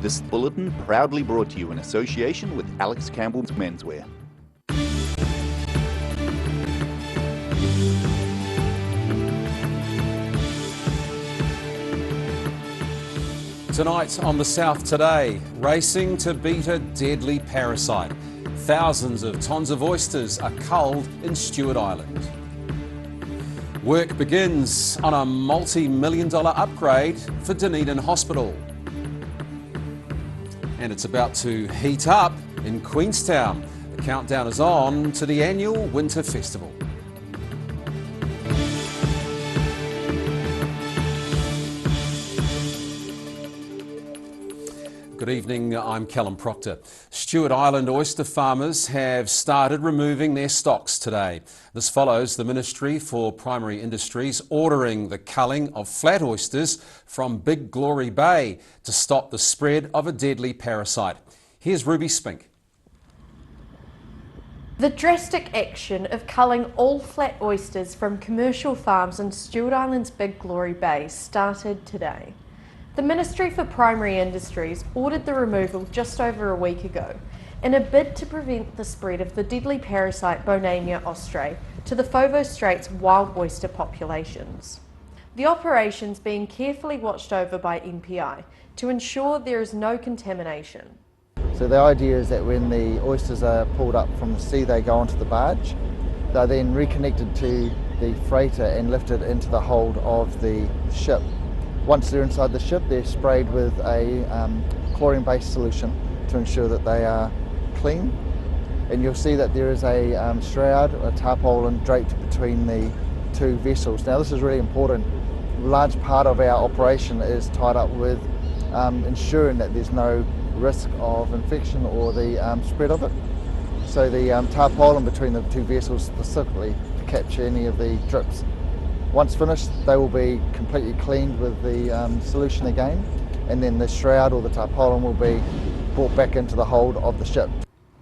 This bulletin proudly brought to you in association with Alex Campbell's Menswear. Tonight on The South Today, racing to beat a deadly parasite. Thousands of tons of oysters are culled in Stewart Island. Work begins on a multi-million-dollar upgrade for Dunedin Hospital. And it's about to heat up in Queenstown. The countdown is on to the annual Winter Festival. Good evening, I'm Callum Proctor. Stewart Island oyster farmers have started removing their stocks today. This follows the Ministry for Primary Industries ordering the culling of flat oysters from Big Glory Bay to stop the spread of a deadly parasite. Here's Ruby Spink. The drastic action of culling all flat oysters from commercial farms in Stewart Island's Big Glory Bay started today. The Ministry for Primary Industries ordered the removal just over a week ago in a bid to prevent the spread of the deadly parasite Bonamia austrae to the Foveaux Straits wild oyster populations. The operation's being carefully watched over by MPI to ensure there is no contamination. So the idea is that when the oysters are pulled up from the sea, they go onto the barge. They're then reconnected to the freighter and lifted into the hold of the ship. Once they're inside the ship, they're sprayed with a chlorine-based solution to ensure that they are clean. And you'll see that there is a shroud, a tarpaulin draped between the two vessels. Now this is really important. A large part of our operation is tied up with ensuring that there's no risk of infection or the spread of it. So the tarpaulin between the two vessels specifically to capture any of the drips. Once finished, they will be completely cleaned with the solution again, and then the shroud or the tarpaulin will be brought back into the hold of the ship.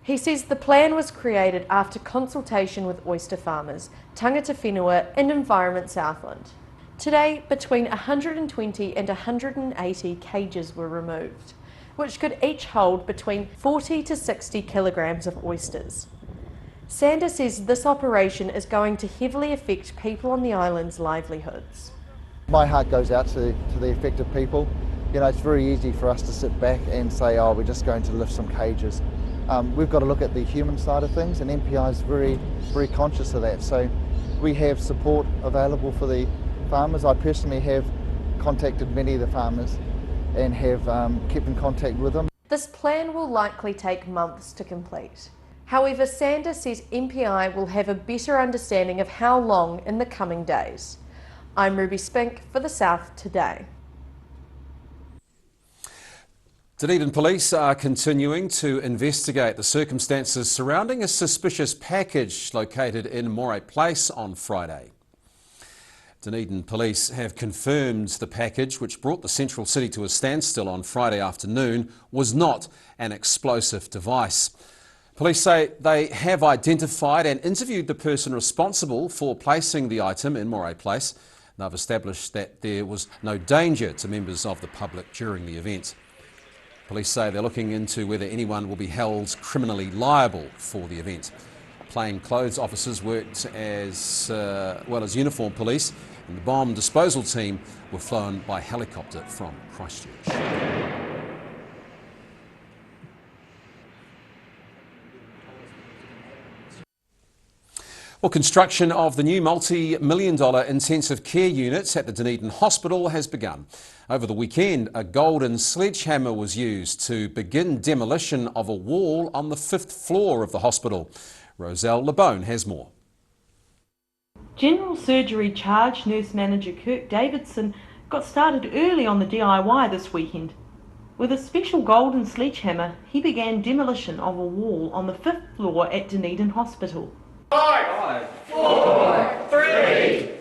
He says the plan was created after consultation with oyster farmers, Tangata Whenua and Environment Southland. Today, between 120 and 180 cages were removed, which could each hold between 40 to 60 kilograms of oysters. Sander says this operation is going to heavily affect people on the island's livelihoods. My heart goes out to the affected people. You know, it's very easy for us to sit back and say, oh, we're just going to lift some cages. We've got to look at the human side of things, and MPI is very, very conscious of that. So we have support available for the farmers. I personally have contacted many of the farmers and have kept in contact with them. This plan will likely take months to complete. However, Sander says MPI will have a better understanding of how long in the coming days. I'm Ruby Spink for The South Today. Dunedin Police are continuing to investigate the circumstances surrounding a suspicious package located in Moray Place on Friday. Dunedin Police have confirmed the package, which brought the central city to a standstill on Friday afternoon, was not an explosive device. Police say they have identified and interviewed the person responsible for placing the item in Moray Place. They've established that there was no danger to members of the public during the event. Police say they're looking into whether anyone will be held criminally liable for the event. Plainclothes officers worked as well as uniformed police, and the bomb disposal team were flown by helicopter from Christchurch. Well, construction of the new multi-million-dollar intensive care units at the Dunedin Hospital has begun. Over the weekend, a golden sledgehammer was used to begin demolition of a wall on the 5th floor of the hospital. Roselle Lebone has more. General Surgery Charge Nurse Manager Kirk Davidson got started early on the DIY this weekend. With a special golden sledgehammer, he began demolition of a wall on the 5th floor at Dunedin Hospital. 5, 4, 3,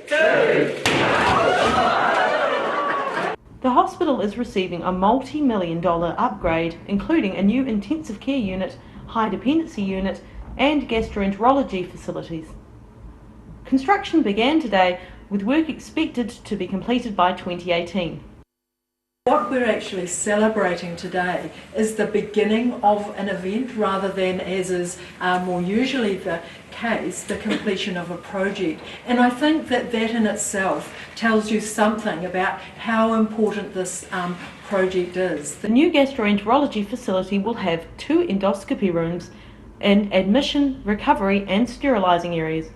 2. The hospital is receiving a multi-million-dollar upgrade, including a new intensive care unit, high dependency unit, and gastroenterology facilities. Construction began today, with work expected to be completed by 2018. What we're actually celebrating today is the beginning of an event rather than, as is more usually the case, the completion of a project. And I think that that in itself tells you something about how important this project is. The new gastroenterology facility will have 2 endoscopy rooms and admission, recovery and sterilising areas.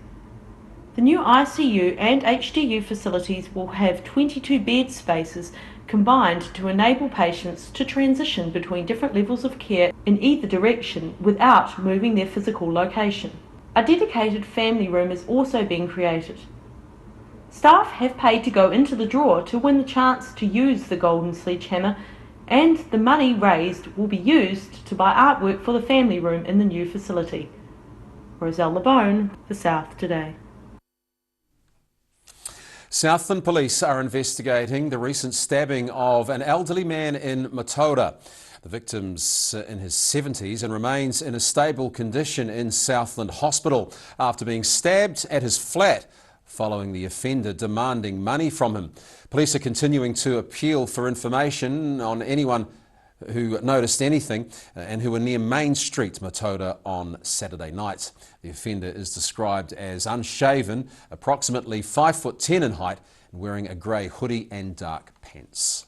The new ICU and HDU facilities will have 22 bed spaces combined to enable patients to transition between different levels of care in either direction without moving their physical location. A dedicated family room is also being created. Staff have paid to go into the draw to win the chance to use the Golden Sledgehammer, and the money raised will be used to buy artwork for the family room in the new facility. Roselle LeBone, The South Today. Southland Police are investigating the recent stabbing of an elderly man in Matoda. The victim's in his 70s and remains in a stable condition in Southland Hospital after being stabbed at his flat following the offender demanding money from him. Police are continuing to appeal for information on anyone who noticed anything and who were near Main Street, Matoda, on Saturday night. The offender is described as unshaven, approximately 5'10" in height, and wearing a grey hoodie and dark pants.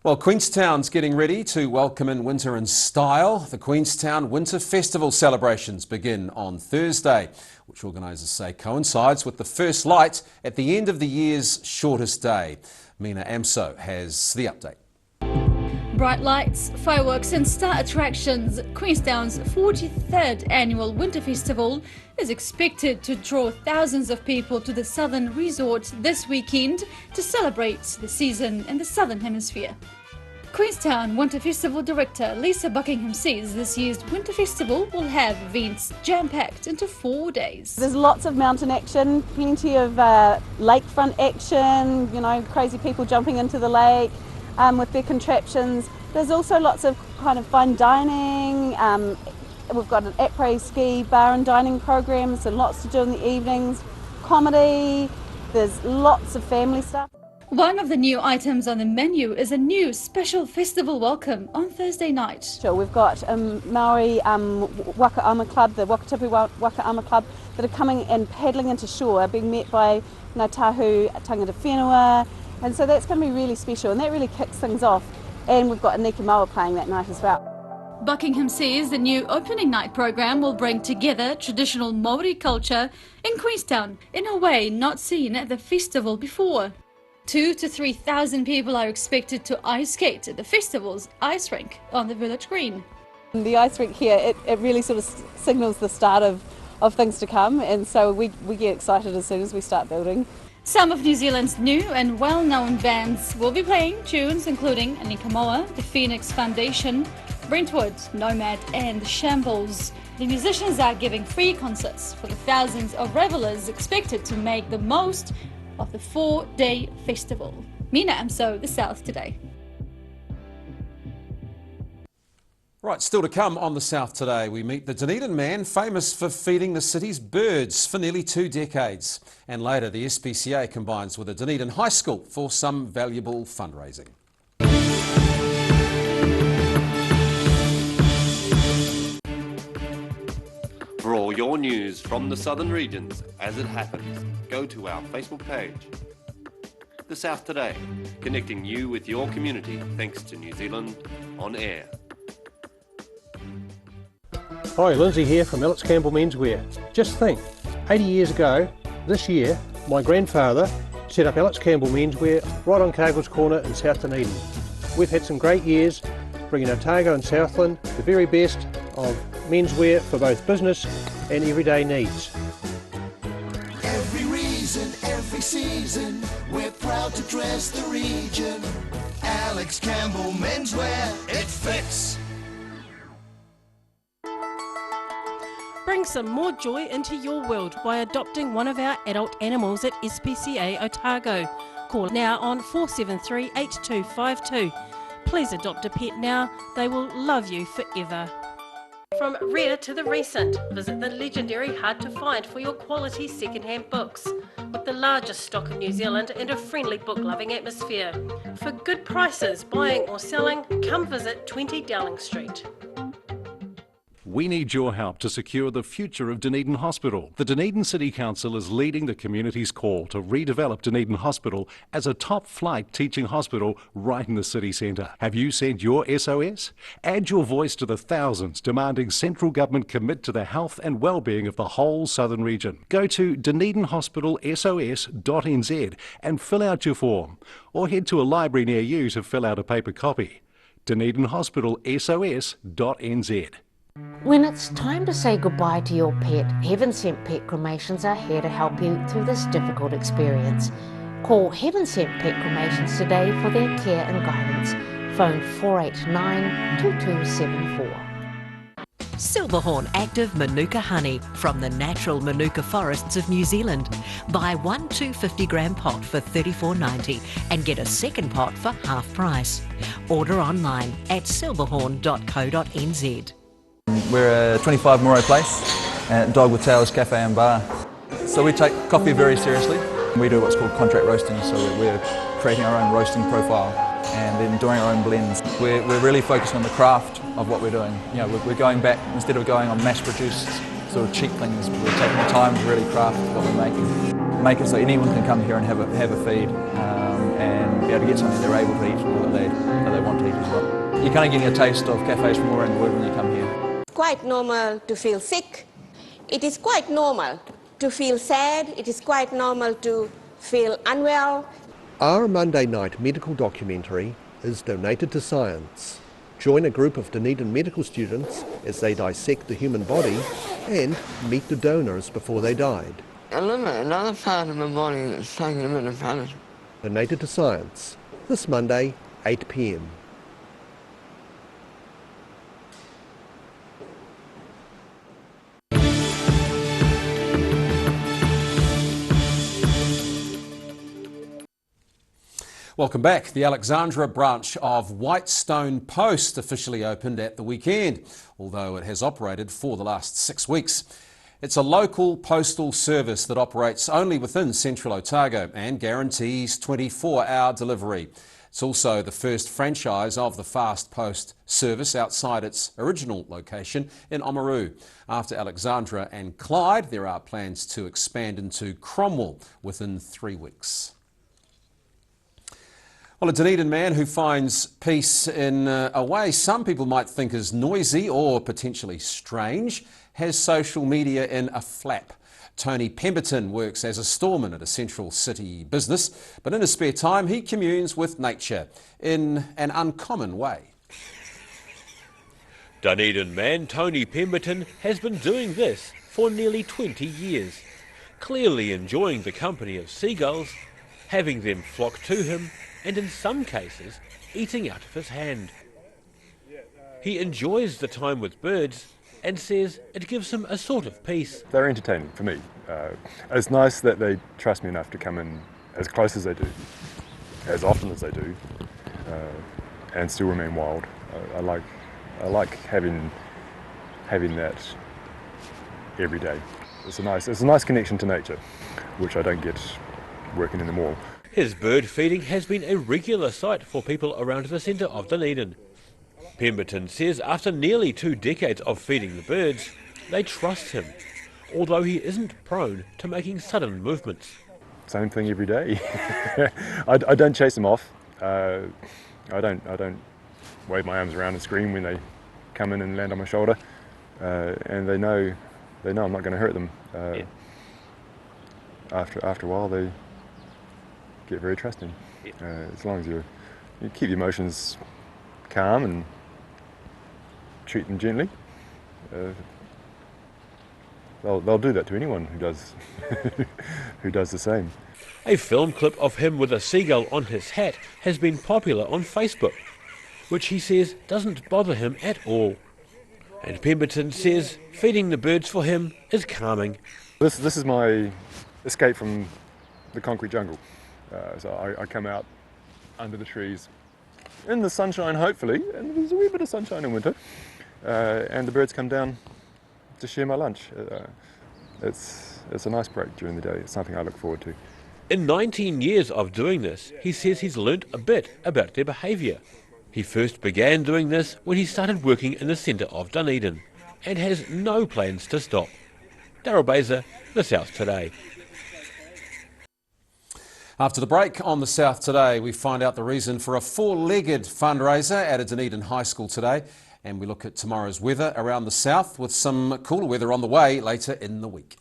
Well, Queenstown's getting ready to welcome in winter in style. The Queenstown Winter Festival celebrations begin on Thursday, which organisers say coincides with the first light at the end of the year's shortest day. Mina Amso has the update. Bright lights, fireworks and star attractions, Queenstown's 43rd annual Winter Festival is expected to draw thousands of people to the Southern Resort this weekend to celebrate the season in the Southern Hemisphere. Queenstown Winter Festival Director Lisa Buckingham says this year's Winter Festival will have events jam-packed into 4 days. There's lots of mountain action, plenty of lakefront action, you know, crazy people jumping into the lake with their contraptions. There's also lots of kind of fun dining. We've got an après ski bar and dining program, so lots to do in the evenings. Comedy, there's lots of family stuff. One of the new items on the menu is a new special festival welcome on Thursday night. Sure, we've got Maori Wakaama Club, the Wakatipu Wakaama Club, that are coming and paddling into shore, being met by Ngā Tahu Tangata Whenua, and so that's going to be really special, and that really kicks things off. And we've got Aniki Maua playing that night as well. Buckingham says the new opening night program will bring together traditional Maori culture in Queenstown in a way not seen at the festival before. 2,000 to 3,000 people are expected to ice skate at the festival's ice rink on the village green. The ice rink here, it really sort of signals the start of things to come, and so we get excited as soon as we start building. Some of New Zealand's new and well-known bands will be playing tunes including Aniki Maua, the Phoenix Foundation, Brentwood, Nomad and Shambles. The musicians are giving free concerts for the thousands of revellers expected to make the most of the 4-day festival. Mina Amso, The South Today. Right, still to come on The South Today, we meet the Dunedin man famous for feeding the city's birds for nearly 2 decades. And later, the SPCA combines with a Dunedin high school for some valuable fundraising. For all your news from the southern regions as it happens, go to our Facebook page. The South Today, connecting you with your community thanks to New Zealand On Air. Hi, Lindsay here from Alex Campbell Menswear. Just think, 80 years ago, this year, my grandfather set up Alex Campbell Menswear right on Cargill's Corner in South Dunedin. We've had some great years bringing Otago and Southland the very best of menswear for both business and everyday needs. Every reason, every season, we're proud to dress the region. Alex Campbell Menswear, it fits. Bring some more joy into your world by adopting one of our adult animals at SPCA Otago. Call now on 473 8252. Please adopt a pet now, they will love you forever. From rare to the recent, visit the legendary Hard to Find for your quality second-hand books, with the largest stock in New Zealand and a friendly book-loving atmosphere. For good prices, buying or selling, come visit 20 Dowling Street. We need your help to secure the future of Dunedin Hospital. The Dunedin City Council is leading the community's call to redevelop Dunedin Hospital as a top-flight teaching hospital right in the city centre. Have you sent your SOS? Add your voice to the thousands demanding central government commit to the health and well-being of the whole southern region. Go to dunedinhospitalsos.nz and fill out your form, or head to a library near you to fill out a paper copy. dunedinhospitalsos.nz. When it's time to say goodbye to your pet, Heaven Sent Pet Cremations are here to help you through this difficult experience. Call Heaven Sent Pet Cremations today for their care and guidance. Phone 489 2274. Silverhorn Active Manuka Honey from the natural Manuka forests of New Zealand. Buy one 250-gram pot for $34.90 and get a second pot for half price. Order online at silverhorn.co.nz. We're a 25 Moray Place at Dog with Tails Cafe and Bar. So we take coffee very seriously. We do what's called contract roasting, so we're creating our own roasting profile and then doing our own blends. We're really focused on the craft of what we're doing. You know, we're going back, instead of going on mass-produced sort of cheap things, we're taking the time to really craft what we're making. Make it so anyone can come here and have a feed and be able to get something they're able to eat or that they want to eat as well. You're kind of getting a taste of cafes from all around the world when you come here. Quite normal to feel sick. It is quite normal to feel sad. It is quite normal to feel unwell. Our Monday night medical documentary is Donated to Science. Join a group of Dunedin medical students as they dissect the human body and meet the donors before they died. I live in another part of my body that's taking a bit of punishment. Donated to Science, this Monday, 8 p.m. Welcome back. The Alexandra branch of Whitestone Post officially opened at the weekend, although it has operated for the last 6 weeks. It's a local postal service that operates only within central Otago and guarantees 24-hour delivery. It's also the first franchise of the Fast Post service outside its original location in Oamaru. After Alexandra and Clyde, there are plans to expand into Cromwell within 3 weeks. Well, a Dunedin man who finds peace in a way some people might think is noisy or potentially strange has social media in a flap. Tony Pemberton works as a storeman at a central city business, but in his spare time he communes with nature in an uncommon way. Dunedin man Tony Pemberton has been doing this for nearly 20 years, clearly enjoying the company of seagulls, having them flock to him, and in some cases, eating out of his hand. He enjoys the time with birds and says it gives him a sort of peace. They're entertaining for me. It's nice that they trust me enough to come in as close as they do, as often as they do, and still remain wild. I like having that every day. It's a nice connection to nature, which I don't get working in the mall. His bird feeding has been a regular sight for people around the centre of Dunedin. Pemberton says after nearly 2 decades of feeding the birds, they trust him, although he isn't prone to making sudden movements. Same thing every day. I don't chase them off. I don't wave my arms around and scream when they come in and land on my shoulder, and they know I'm not going to hurt them. After a while, they get very trusting. As long as you keep your emotions calm and treat them gently, they'll do that to anyone who does who does the same. A film clip of him with a seagull on his hat has been popular on Facebook, which he says doesn't bother him at all. And Pemberton says feeding the birds for him is calming. This is my escape from the concrete jungle. So I come out under the trees in the sunshine, hopefully, and there's a wee bit of sunshine in winter, and the birds come down to share my lunch. It's a nice break during the day. It's something I look forward to. In 19 years of doing this, he says he's learnt a bit about their behaviour. He first began doing this when he started working in the centre of Dunedin and has no plans to stop. Daryl Baser, The South Today. After the break on The South Today, we find out the reason for a four-legged fundraiser at a Dunedin High School today, and we look at tomorrow's weather around the south with some cooler weather on the way later in the week.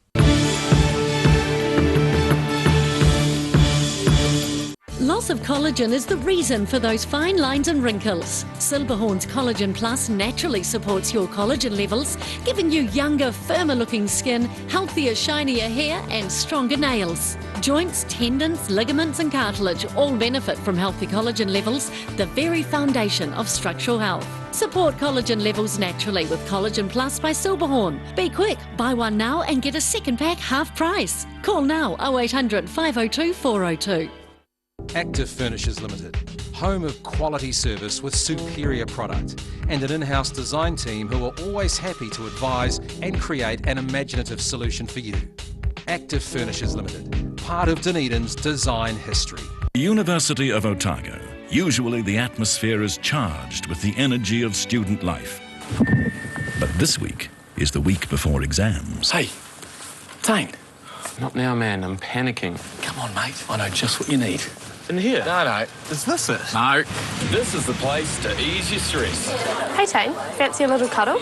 Loss of collagen is the reason for those fine lines and wrinkles. Silberhorn's Collagen Plus naturally supports your collagen levels, giving you younger, firmer-looking skin, healthier, shinier hair and stronger nails. Joints, tendons, ligaments and cartilage all benefit from healthy collagen levels, the very foundation of structural health. Support collagen levels naturally with Collagen Plus by Silberhorn. Be quick, buy one now and get a second pack half price. Call now 0800 502 402. Active Furnishers Limited, home of quality service with superior product and an in-house design team who are always happy to advise and create an imaginative solution for you. Active Furnishers Limited, part of Dunedin's design history. The University of Otago. Usually the atmosphere is charged with the energy of student life. But this week is the week before exams. Hey, Tane. Not now, man. I'm panicking. Come on, mate. I know just what you need. In here? No. Is this it? No. This is the place to ease your stress. Hey, Tane. Fancy a little cuddle?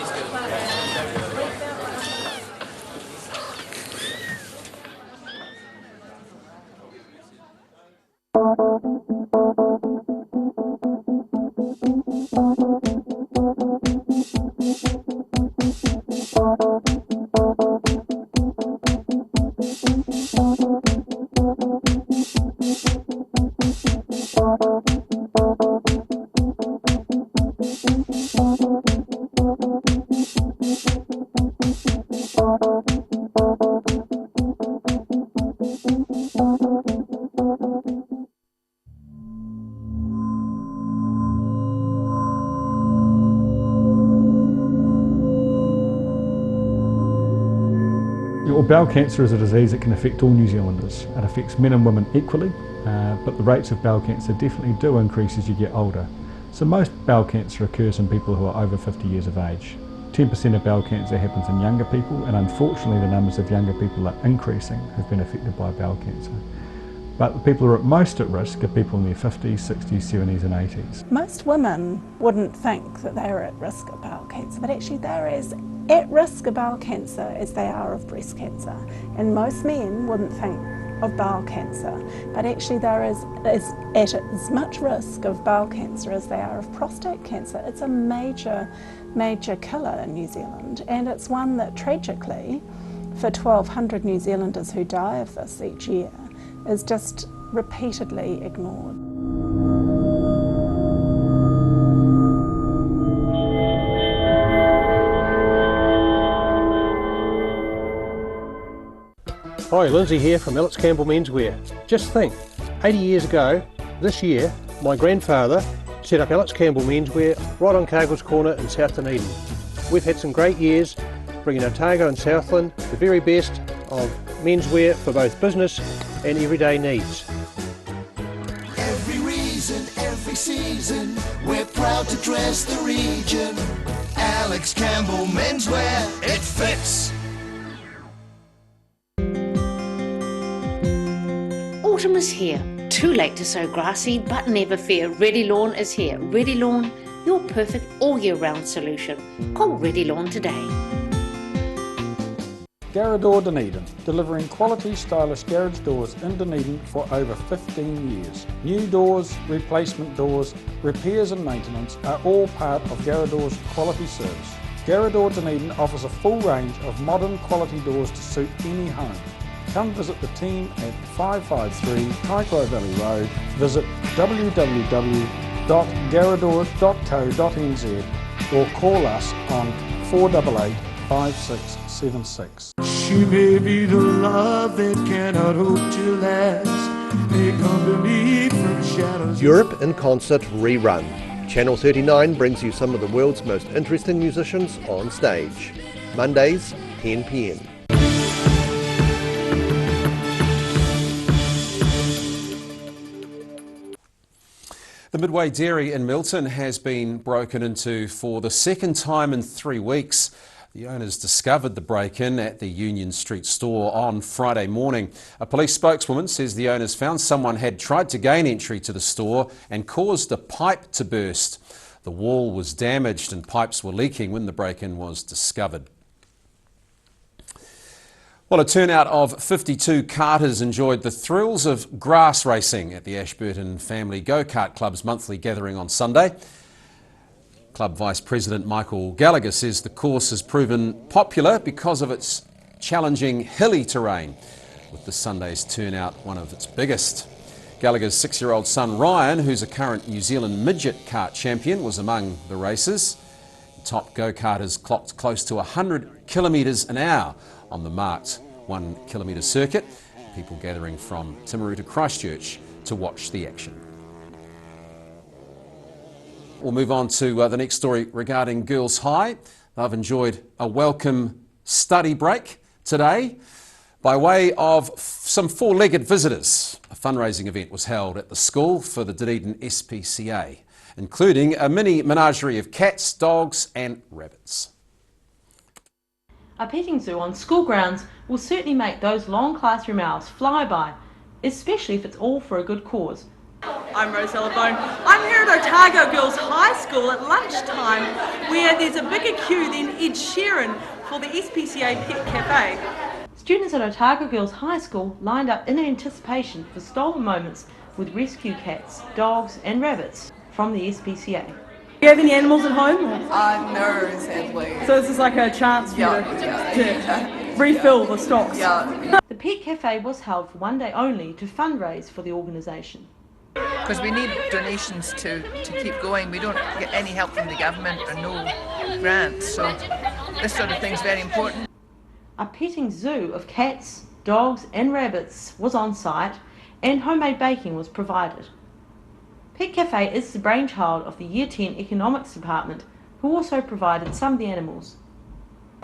Bowel cancer is a disease that can affect all New Zealanders. It affects men and women equally, but the rates of bowel cancer definitely do increase as you get older. So most bowel cancer occurs in people who are over 50 years of age. 10% of bowel cancer happens in younger people, and unfortunately the numbers of younger people are increasing who've been affected by bowel cancer. But the people who are most at risk are people in their 50s, 60s, 70s and 80s. Most women wouldn't think that they're at risk of bowel cancer, but actually they're as at risk of bowel cancer as they are of breast cancer. And most men wouldn't think of bowel cancer, but actually they're at as much risk of bowel cancer as they are of prostate cancer. It's a major killer in New Zealand, and it's one that tragically, for 1,200 New Zealanders who die of this each year, is just repeatedly ignored. Hi, Lindsay here from Alex Campbell Menswear. Just think, 80 years ago, this year, my grandfather set up Alex Campbell Menswear right on Cargill's Corner in South Dunedin. We've had some great years bringing Otago and Southland the very best of menswear for both business and everyday needs. Every reason, every season, we're proud to dress the region. Alex Campbell Menswear, it fits. Autumn is here. Too late to sow grassy, but never fear. Ready Lawn is here. Ready Lawn, your perfect all year round solution. Call Ready Lawn today. Garrador Dunedin, delivering quality stylish garage doors in Dunedin for over 15 years. New doors, replacement doors, repairs and maintenance are all part of Garrador's quality service. Garrador Dunedin offers a full range of modern quality doors to suit any home. Come visit the team at 553 Kaikoai Valley Road. Visit www.garrador.co.nz or call us on 488 5676. She may be the love that cannot hope to last. May come to me from shadows. Europe in Concert rerun. Channel 39 brings you some of the world's most interesting musicians on stage. Mondays, 10 p.m. The Midway Dairy in Milton has been broken into for the second time in 3 weeks. The owners discovered the break-in at the Union Street store on Friday morning. A police spokeswoman says the owners found someone had tried to gain entry to the store and caused a pipe to burst. The wall was damaged and pipes were leaking when the break-in was discovered. Well, a turnout of 52 karters enjoyed the thrills of grass racing at the Ashburton Family Go-Kart Club's monthly gathering on Sunday. Club Vice President Michael Gallagher says the course has proven popular because of its challenging hilly terrain, with the Sunday's turnout one of its biggest. Gallagher's 6-year-old son Ryan, who's a current New Zealand midget kart champion, was among the racers. Top go-karters clocked close to 100 kilometres an hour on the marked 1 kilometre circuit, people gathering from Timaru to Christchurch to watch the action. We'll move on to the next story regarding Girls High. They've enjoyed a welcome study break today by way of some four-legged visitors. A fundraising event was held at the school for the Dunedin SPCA, including a mini menagerie of cats, dogs and rabbits. A petting zoo on school grounds will certainly make those long classroom hours fly by, especially if it's all for a good cause. I'm Rosella Bone. I'm here at Otago Girls High School at lunchtime, where there's a bigger queue than Ed Sheeran for the SPCA Pet Cafe. Students at Otago Girls High School lined up in anticipation for stolen moments with rescue cats, dogs and rabbits from the SPCA. Do you have any animals at home? No, sadly. So this is like a chance for you to refill the stocks. The Pet Cafe was held for one day only to fundraise for the organisation. Because we need donations to keep going. We don't get any help from the government or no grants, so this sort of thing's very important. A petting zoo of cats, dogs and rabbits was on site and homemade baking was provided. Pet Cafe is the brainchild of the Year 10 Economics Department, who also provided some of the animals.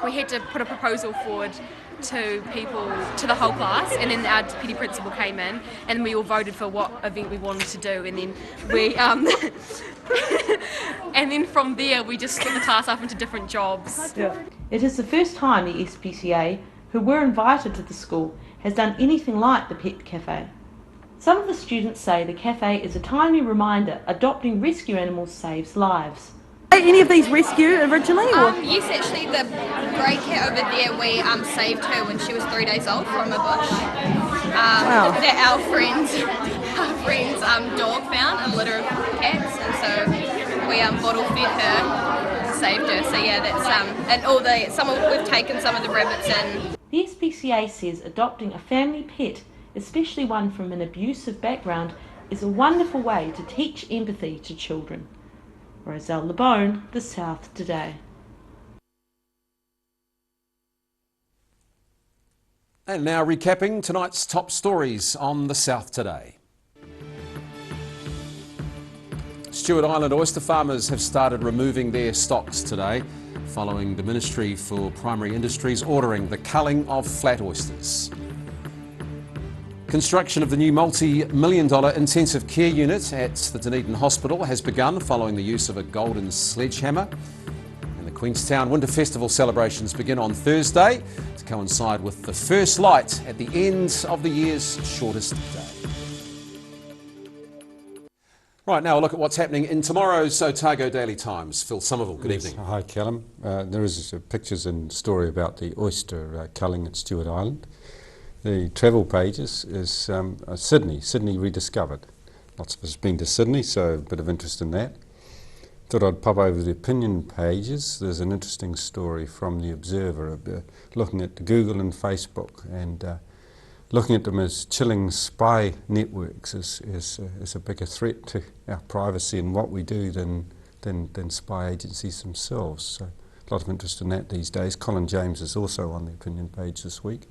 We had to put a proposal forward to people, to the whole class, and then our deputy principal came in and we all voted for what event we wanted to do, and then we and then from there we just split the class up into different jobs. It is the first time the SPCA, who were invited to the school, has done anything like the Pet Cafe. Some of the students say the cafe is a timely reminder adopting rescue animals saves lives. Any of these rescue originally? Or? Yes, actually the grey cat over there, we saved her when she was 3 days old from a bush. Wow. That our friend's dog found a litter of cats, and so we bottle fed her and saved her. So yeah, that's we've taken some of the rabbits in. The SPCA says adopting a family pet, especially one from an abusive background, is a wonderful way to teach empathy to children. Roselle LeBone, The South Today. And now recapping tonight's top stories on The South Today. Stewart Island oyster farmers have started removing their stocks today, following the Ministry for Primary Industries ordering the culling of flat oysters. Construction of the new multi-million-dollar intensive care unit at the Dunedin Hospital has begun following the use of a golden sledgehammer. And the Queenstown Winter Festival celebrations begin on Thursday to coincide with the first light at the end of the year's shortest day. Right, now a look at what's happening in tomorrow's Otago Daily Times. Phil Somerville, good evening. Hi, Callum. There is pictures and story about the oyster culling at Stewart Island. The travel pages is Sydney rediscovered. Lots of us have been to Sydney, so a bit of interest in that. Thought I'd pop over the opinion pages. There's an interesting story from the Observer looking at Google and Facebook and looking at them as chilling spy networks is a bigger threat to our privacy and what we do than spy agencies themselves. So a lot of interest in that these days. Colin James is also on the opinion page this week.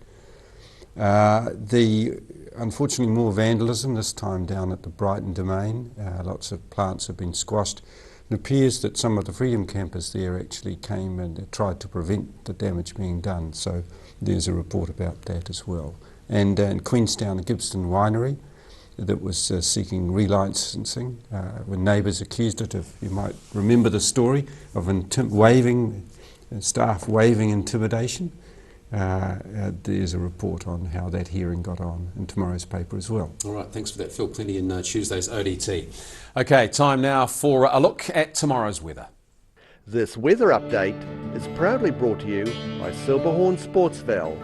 Unfortunately more vandalism, this time down at the Brighton Domain. Lots of plants have been squashed. It appears that some of the freedom campers there actually came and tried to prevent the damage being done, so there's a report about that as well. And in Queenstown, the Gibbston Winery that was seeking relicensing, when neighbours accused it of, you might remember the story, of staff waving intimidation. There's a report on how that hearing got on in tomorrow's paper as well. All right, thanks for that, Phil. Plenty in Tuesday's ODT. Okay, time now for a look at tomorrow's weather. This weather update is proudly brought to you by Silberhorn Sportsval.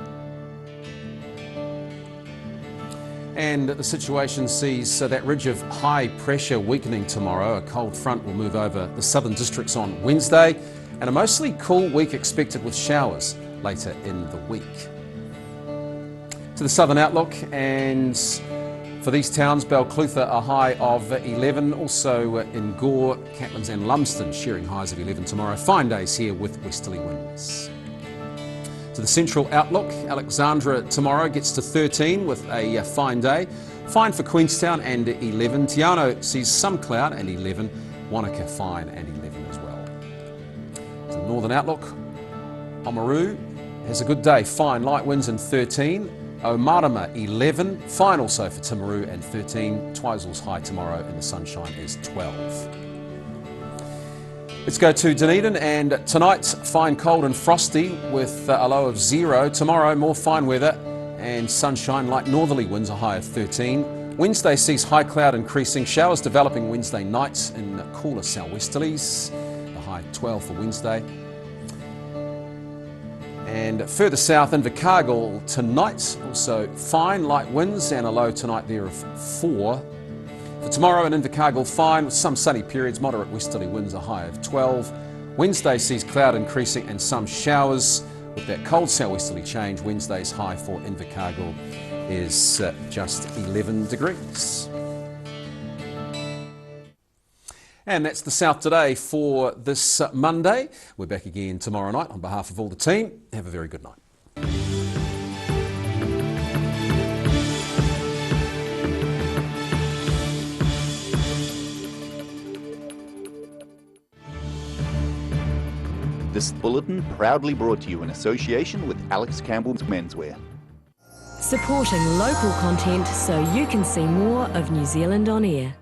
And the situation sees that ridge of high pressure weakening tomorrow. A cold front will move over the southern districts on Wednesday, and a mostly cool week expected with showers later in the week. To the southern outlook, and for these towns, Balclutha a high of 11, also in Gore, Catlins and Lumsden sharing highs of 11 tomorrow. Fine days here with westerly winds. To the central outlook, Alexandra tomorrow gets to 13 with a fine day. Fine for Queenstown and 11. Te Anau sees some cloud and 11. Wanaka fine and 11 as well. To the northern outlook, Oamaru has a good day. Fine, light winds and 13. Omarama 11. Fine also for Timaru and 13. Twisel's high tomorrow and the sunshine is 12. Let's go to Dunedin, and tonight fine, cold and frosty with a low of 0. Tomorrow more fine weather and sunshine, light northerly winds, a high of 13. Wednesday sees high cloud increasing, showers developing Wednesday night in cooler southwesterlies, the high 12 for Wednesday. And further south in Invercargill tonight, also fine, light winds and a low tonight there of 4. For tomorrow in Invercargill, fine with some sunny periods, moderate westerly winds, a high of 12. Wednesday sees cloud increasing and some showers with that cold southwesterly change. Wednesday's high for Invercargill is just 11 degrees. And that's the South Today for this Monday. We're back again tomorrow night. On behalf of all the team, have a very good night. This bulletin proudly brought to you in association with Alex Campbell's Menswear. Supporting local content so you can see more of New Zealand on air.